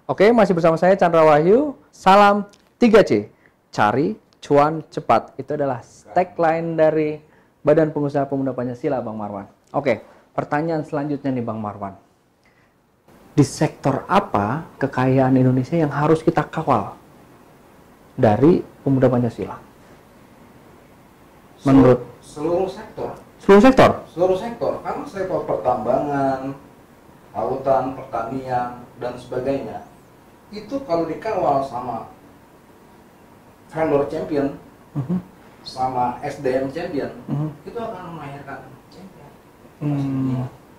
Oke, masih bersama saya Chandra Wahyu. Salam 3C. Cari cuan cepat. Itu adalah tagline dari Badan Pengusaha Pemuda Pancasila, Bang Marwan. Oke, pertanyaan selanjutnya nih Bang Marwan. Di sektor apa kekayaan Indonesia yang harus kita kawal dari Pemuda Pancasila? Menurut seluruh sektor. seluruh sektor? Seluruh sektor, karena sektor pertambangan, lautan, pertanian, dan sebagainya. Itu kalau dikawal sama vendor champion, sama SDM champion, itu akan melahirkan champion.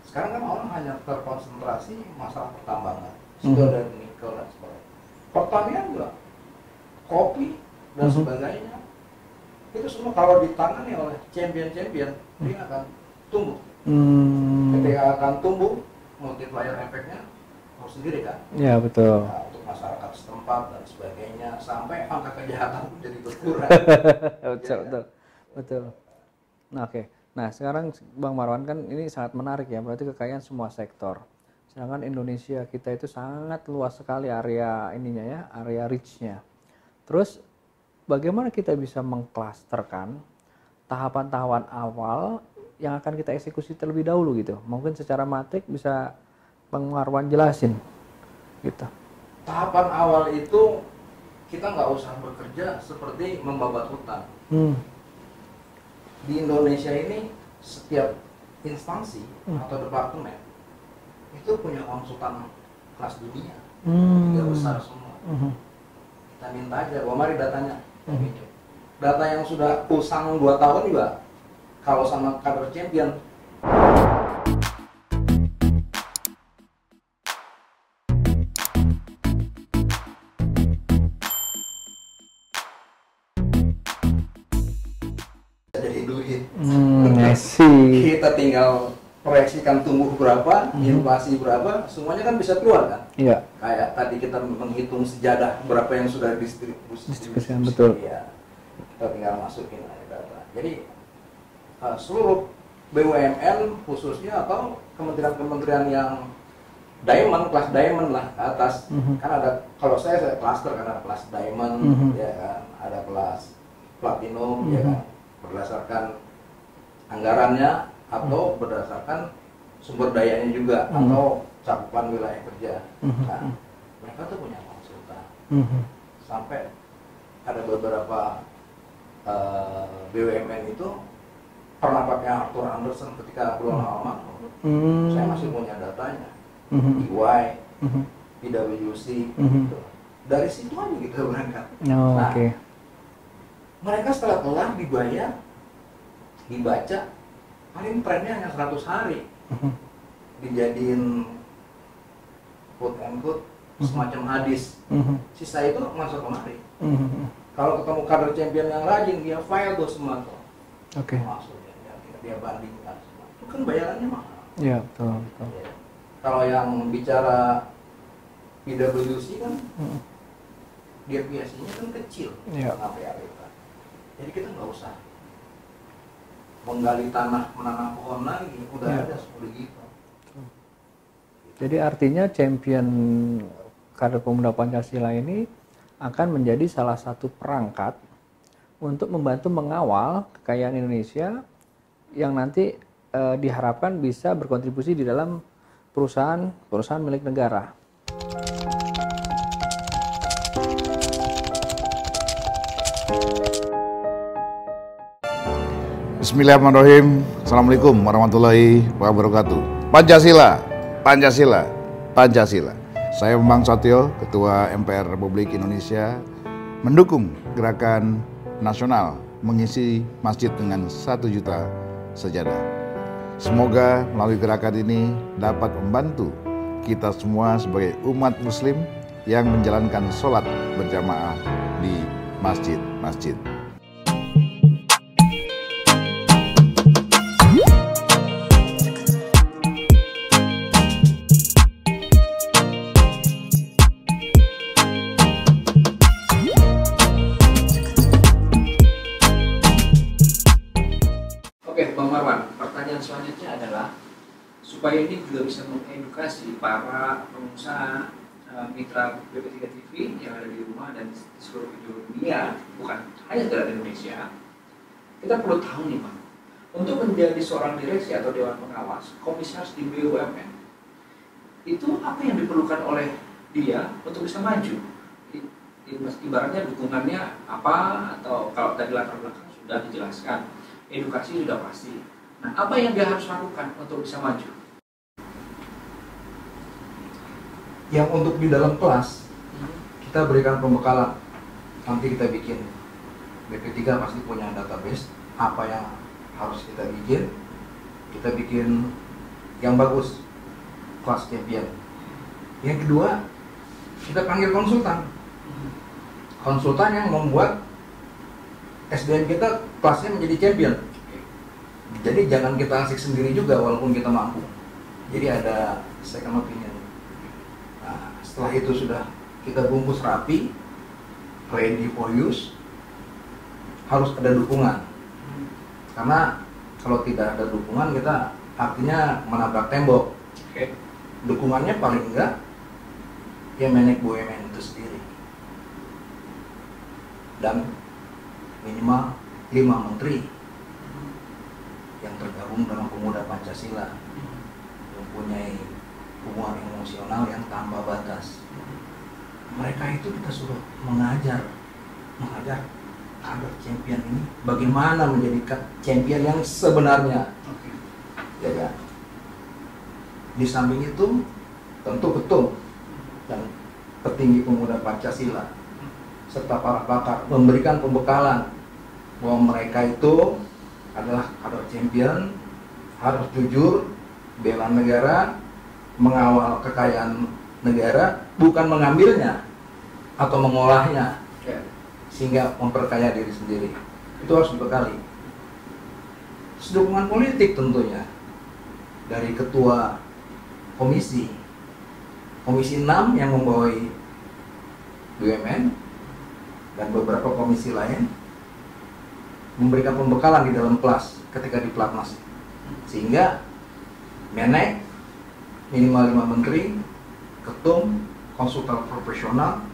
Sekarang kan orang hanya terkonsentrasi masalah pertambangan, sudah ada nikel dan sebagainya. Pertanian juga, kopi dan sebagainya. Itu semua kalau ditangani oleh champion-champion, dia akan tumbuh. Ketika akan tumbuh, multiplier efeknya tahu sendiri kan? Ya, betul. Nah, untuk masyarakat setempat dan sebagainya, sampai angka kejahatan pun jadi berkurang. Betul. Nah, oke. Nah, sekarang Bang Marwan kan ini sangat menarik ya, berarti kekayaan semua sektor. Sedangkan Indonesia kita itu sangat luas sekali area ininya ya, area reach-nya. Terus bagaimana kita bisa mengklasterkan tahapan-tahapan awal yang akan kita eksekusi terlebih dahulu gitu? Mungkin secara matrik bisa Bang Marwan jelasin gitu. Tahapan awal itu kita nggak usah bekerja seperti membabat hutan. Di Indonesia ini setiap instansi atau departemen itu punya konsultan kelas dunia, tiga besar semua. Kita minta aja, wah mari datanya. Data yang sudah usang 2 tahun juga, kalau sama kader champion. Jadi duit. Kita tinggal proyeksikan tumbuh berapa, inflasi berapa, semuanya kan bisa keluar kan? Iya. Kayak tadi kita menghitung sejadah berapa yang sudah distribusikan, betul. Ya, kita tinggal masukin aja data. Jadi seluruh BUMN khususnya atau kementerian-kementerian yang diamond, kelas diamond lah ke atas, kan ada, kalau saya cluster kan ada kelas diamond, ya kan, ada kelas platinum, ya kan, berdasarkan anggarannya atau berdasarkan sumber dayanya juga atau cakupan wilayah kerja. Nah, mereka tuh punya konsultan. Sampai ada beberapa BUMN itu pernah pakai Arthur Andersen ketika belum lama. Saya masih punya datanya. EY, PwC, gitu. Dari situ aja kita berangkat. Nah, mereka setelah kelar dibayar, dibaca, paling trennya hanya 100 hari. Dijadiin quote and quote semacam hadis. Sisa itu masuk kemari. Kalau ketemu kader champion yang rajin, dia file tuh semua tuh. Masuk dia bandingkan semua. Itu kan bayarannya mahal. Iya, betul. Ya. Kalau yang bicara PwC kan deviasinya kan kecil sampai itu. Jadi kita nggak usah menggali tanah, menanam pohon lagi, udah ada seperti gitu. Jadi artinya champion kader pemuda Pancasila ini akan menjadi salah satu perangkat untuk membantu mengawal kekayaan Indonesia yang nanti diharapkan bisa berkontribusi di dalam perusahaan milik negara. Bismillahirrahmanirrahim. Assalamualaikum warahmatullahi wabarakatuh. Pancasila, Pancasila, Pancasila. Saya Bambang Susatyo, Ketua MPR Republik Indonesia, mendukung gerakan nasional mengisi masjid dengan 1 juta sejadah. Semoga melalui gerakan ini dapat membantu kita semua sebagai umat muslim yang menjalankan sholat berjamaah di masjid-masjid. Bang Marwan, pertanyaan selanjutnya adalah supaya ini juga bisa mengedukasi para pengusaha mitra BP3 TV yang ada di rumah dan di seluruh penjuru dunia, bukan hanya dari Indonesia, kita perlu tahu nih Bang, untuk menjadi seorang direksi atau dewan pengawas, komisaris di BUMN, itu apa yang diperlukan oleh dia untuk bisa maju? Ibaratnya dukungannya apa, atau kalau tadi latar belakang sudah dijelaskan, edukasi sudah pasti. Nah, apa yang dia harus lakukan untuk bisa maju? Yang untuk di dalam kelas kita berikan pembekalan. Nanti kita bikin BP3 pasti punya database apa yang harus kita bikin. Kita bikin yang bagus, kelas champion. Yang kedua, kita panggil konsultan. Konsultan yang membuat SDM kita kelasnya menjadi champion. Jadi jangan kita asik sendiri juga walaupun kita mampu. Jadi ada second opinion. Nah, setelah itu sudah kita bungkus rapi, ready for use, harus ada dukungan. Karena kalau tidak ada dukungan kita artinya menabrak tembok. Dukungannya paling enggak ya manage BUMN itu sendiri. Dan minimal 5 menteri yang tergabung dalam pemuda Pancasila, mempunyai hubungan emosional yang tanpa batas. Mereka itu kita suruh mengajar kader champion ini bagaimana menjadi champion yang sebenarnya. Ya kan? Di samping itu tentu ketum dan petinggi pemuda Pancasila serta para pakar memberikan pembekalan bahwa mereka itu adalah kader champion, harus jujur, bela negara, mengawal kekayaan negara, bukan mengambilnya atau mengolahnya sehingga memperkaya diri sendiri. Itu harus dibekali. Dukungan politik tentunya dari ketua komisi 6 yang membawahi BUMN dan beberapa komisi lain memberikan pembekalan di dalam kelas ketika di Platnas, sehingga menek minimal 5 menteri, ketum, konsultan profesional,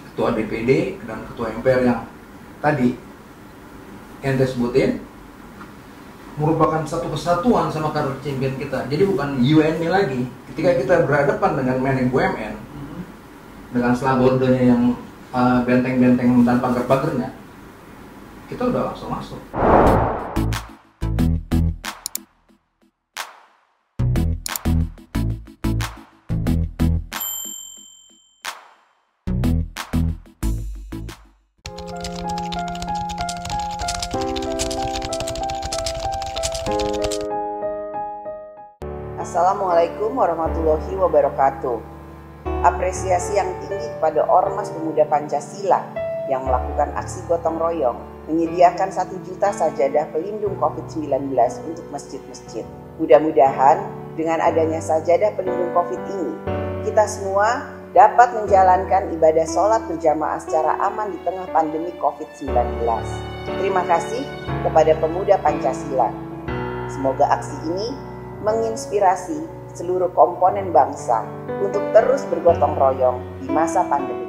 ketua DPD dan ketua MPR yang tadi ente sebutin merupakan satu kesatuan sama kader champion kita. Jadi bukan UNM lagi. Ketika kita berhadapan dengan menek BUMN dengan selabordenya yang benteng-benteng dan pagar-pagarnya, kita udah langsung masuk. Assalamualaikum warahmatullahi wabarakatuh. Apresiasi yang tinggi kepada Ormas Pemuda Pancasila yang melakukan aksi gotong royong menyediakan 1 juta sajadah pelindung COVID-19 untuk masjid-masjid. Mudah-mudahan dengan adanya sajadah pelindung COVID ini, kita semua dapat menjalankan ibadah sholat berjamaah secara aman di tengah pandemi COVID-19. Terima kasih kepada Pemuda Pancasila. Semoga aksi ini menginspirasi seluruh komponen bangsa untuk terus bergotong royong di masa pandemi.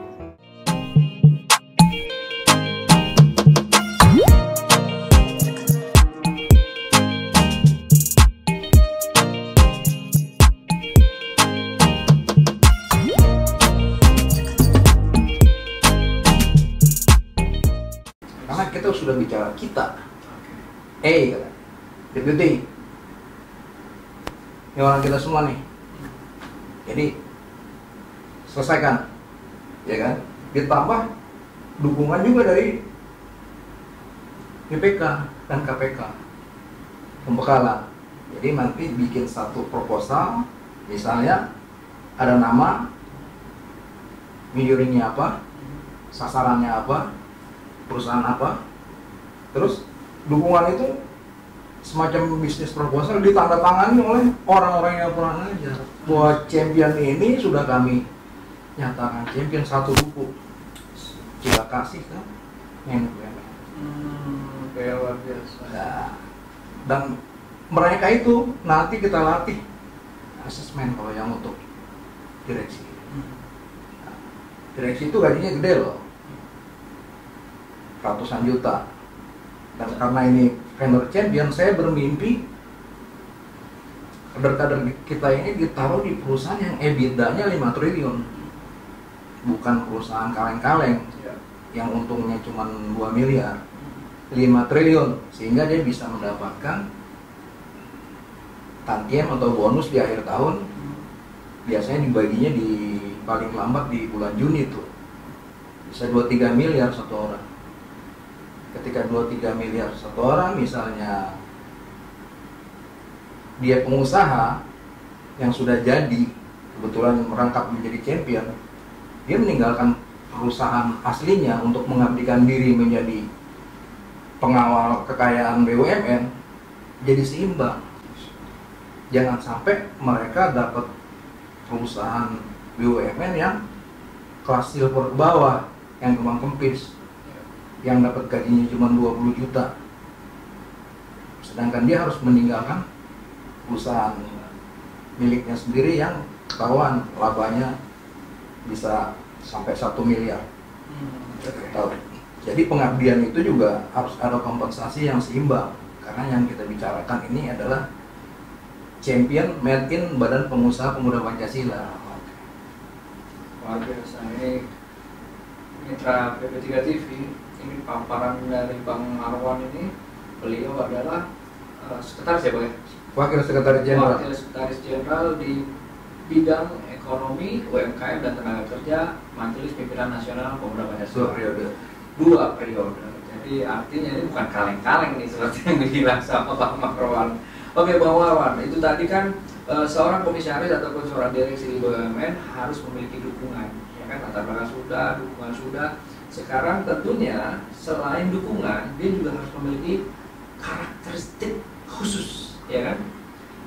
Karena kita sudah bicara kita, kata deputi, ini orang kita semua nih. Jadi selesaikan, ya kan? Ditambah dukungan juga dari BPK dan KPK, pembekalan. Jadi nanti bikin satu proposal, misalnya ada nama, measuringnya apa, sasarannya apa, perusahaan apa, terus dukungan itu semacam bisnis proposal ditandatangani oleh orang-orang yang kurang ajar bahwa champion ini sudah kami nyatakan champion, 1 buku Cila Kasih kan Luar biasa. Nah, dan mereka itu nanti kita latih asesmen kalau yang untuk direksi. Direksi itu gajinya gede loh, ratusan juta. Dan karena ini vendor champion, saya bermimpi kader-kader kita ini ditaruh di perusahaan yang EBITDA-nya 5 triliun, bukan perusahaan kaleng-kaleng yang untungnya cuma 2 miliar, 5 triliun, sehingga dia bisa mendapatkan tantiem atau bonus di akhir tahun. Biasanya dibaginya di paling lambat di bulan Juni tuh, bisa 2-3 miliar satu orang. Ketika 2-3 miliar satu orang, misalnya dia pengusaha yang sudah jadi, kebetulan merangkap menjadi champion, dia meninggalkan perusahaan aslinya untuk mengabdikan diri menjadi pengawal kekayaan BUMN, jadi seimbang. Jangan sampai mereka dapat perusahaan BUMN yang kelas silver ke bawah, yang kembang kempis, yang dapat gajinya cuma 20 juta, sedangkan dia harus meninggalkan perusahaan miliknya sendiri yang ketahuan labanya bisa sampai 1 miliar. Jadi pengabdian itu juga harus ada kompensasi yang seimbang, karena yang kita bicarakan ini adalah champion made in Badan Pengusaha Pemuda Pancasila. Luar biasa. Ini mitra PP3 TV, ini paparan dari Bang Marwan ini. Beliau adalah sekretaris ya Bang ya? Wakil Sekretaris Jenderal. Wakil Sekretaris Jenderal di bidang ekonomi, UMKM dan tenaga kerja Majelis Pimpinan Nasional Pemuda Pancasila. Dua periode. Jadi artinya ini bukan kaleng-kaleng nih seperti yang dibilang sama Bang Marwan. Oke Bang Marwan, itu tadi kan seorang komisaris ataupun seorang direksi di BUMN harus memiliki dukungan, ya kan? Latar belakang sudah, dukungan sudah. Sekarang tentunya selain dukungan, dia juga harus memiliki karakteristik khusus, ya kan?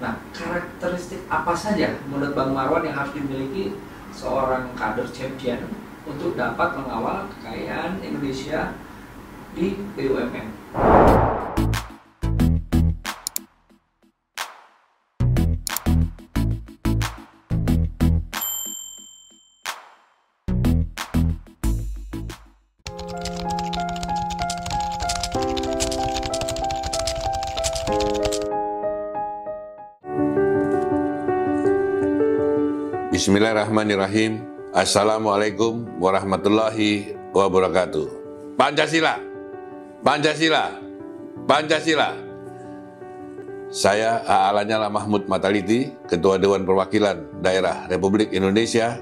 Nah, karakteristik apa saja menurut Bang Marwan yang harus dimiliki seorang kader champion untuk dapat mengawal kekayaan Indonesia di BUMN? Bismillahirrahmanirrahim. Assalamualaikum warahmatullahi wabarakatuh. Pancasila, Pancasila, Pancasila. Saya A.A. Lanyala Mahmud Mataliti, Ketua Dewan Perwakilan Daerah Republik Indonesia,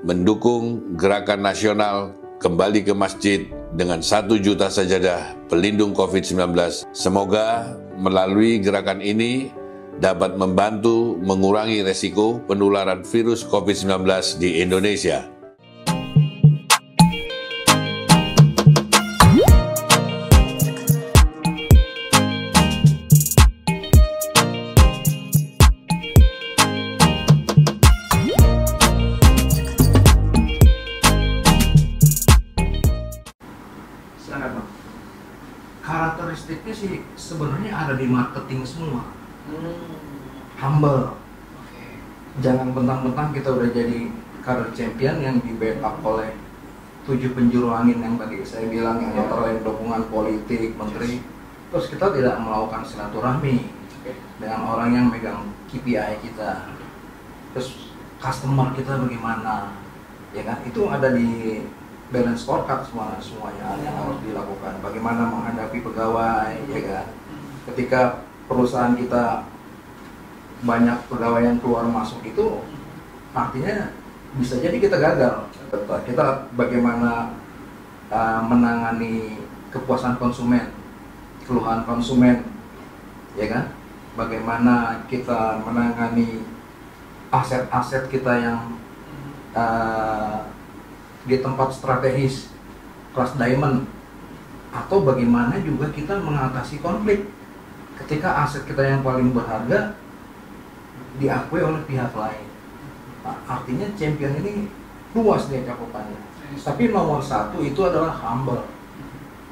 mendukung gerakan nasional kembali ke masjid dengan 1 juta sajadah pelindung COVID-19. Semoga melalui gerakan ini dapat membantu mengurangi resiko penularan virus COVID-19 di Indonesia. Silakan Bang. Karakteristiknya sih sebenarnya ada di marketing semua. Humble. Jangan bentang-bentang kita udah jadi kader champion yang di backup oleh 7 penjuru angin yang tadi saya bilang, yang antara lain dukungan politik, menteri. Terus kita tidak melakukan silaturahmi dengan orang yang megang KPI kita. Terus customer kita bagaimana, ya kan? Itu ada di balance scorecard semuanya yang harus dilakukan. Bagaimana menghadapi pegawai, ya kan? Ketika perusahaan kita banyak pegawai yang keluar masuk, itu artinya bisa jadi kita gagal. Kita bagaimana menangani kepuasan konsumen, keluhan konsumen, ya kan? Bagaimana kita menangani aset-aset kita yang di tempat strategis kelas diamond, atau bagaimana juga kita mengatasi konflik ketika aset kita yang paling berharga diakui oleh pihak lain. Nah, artinya champion ini luas dia cakupannya. Tapi nomor 1 itu adalah humble.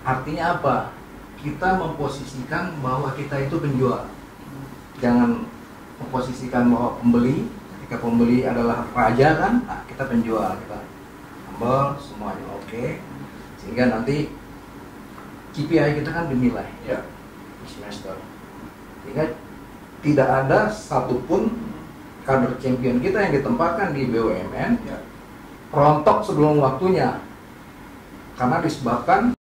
Artinya apa? Kita memposisikan bahwa kita itu penjual. Jangan memposisikan bahwa pembeli. Ketika pembeli adalah raja kan, nah, kita penjual. Kita humble, semuanya oke, sehingga nanti KPI kita kan dinilai Ya. di semester, sehingga tidak ada satupun kader champion kita yang ditempatkan di BUMN Ya. rontok sebelum waktunya karena disebabkan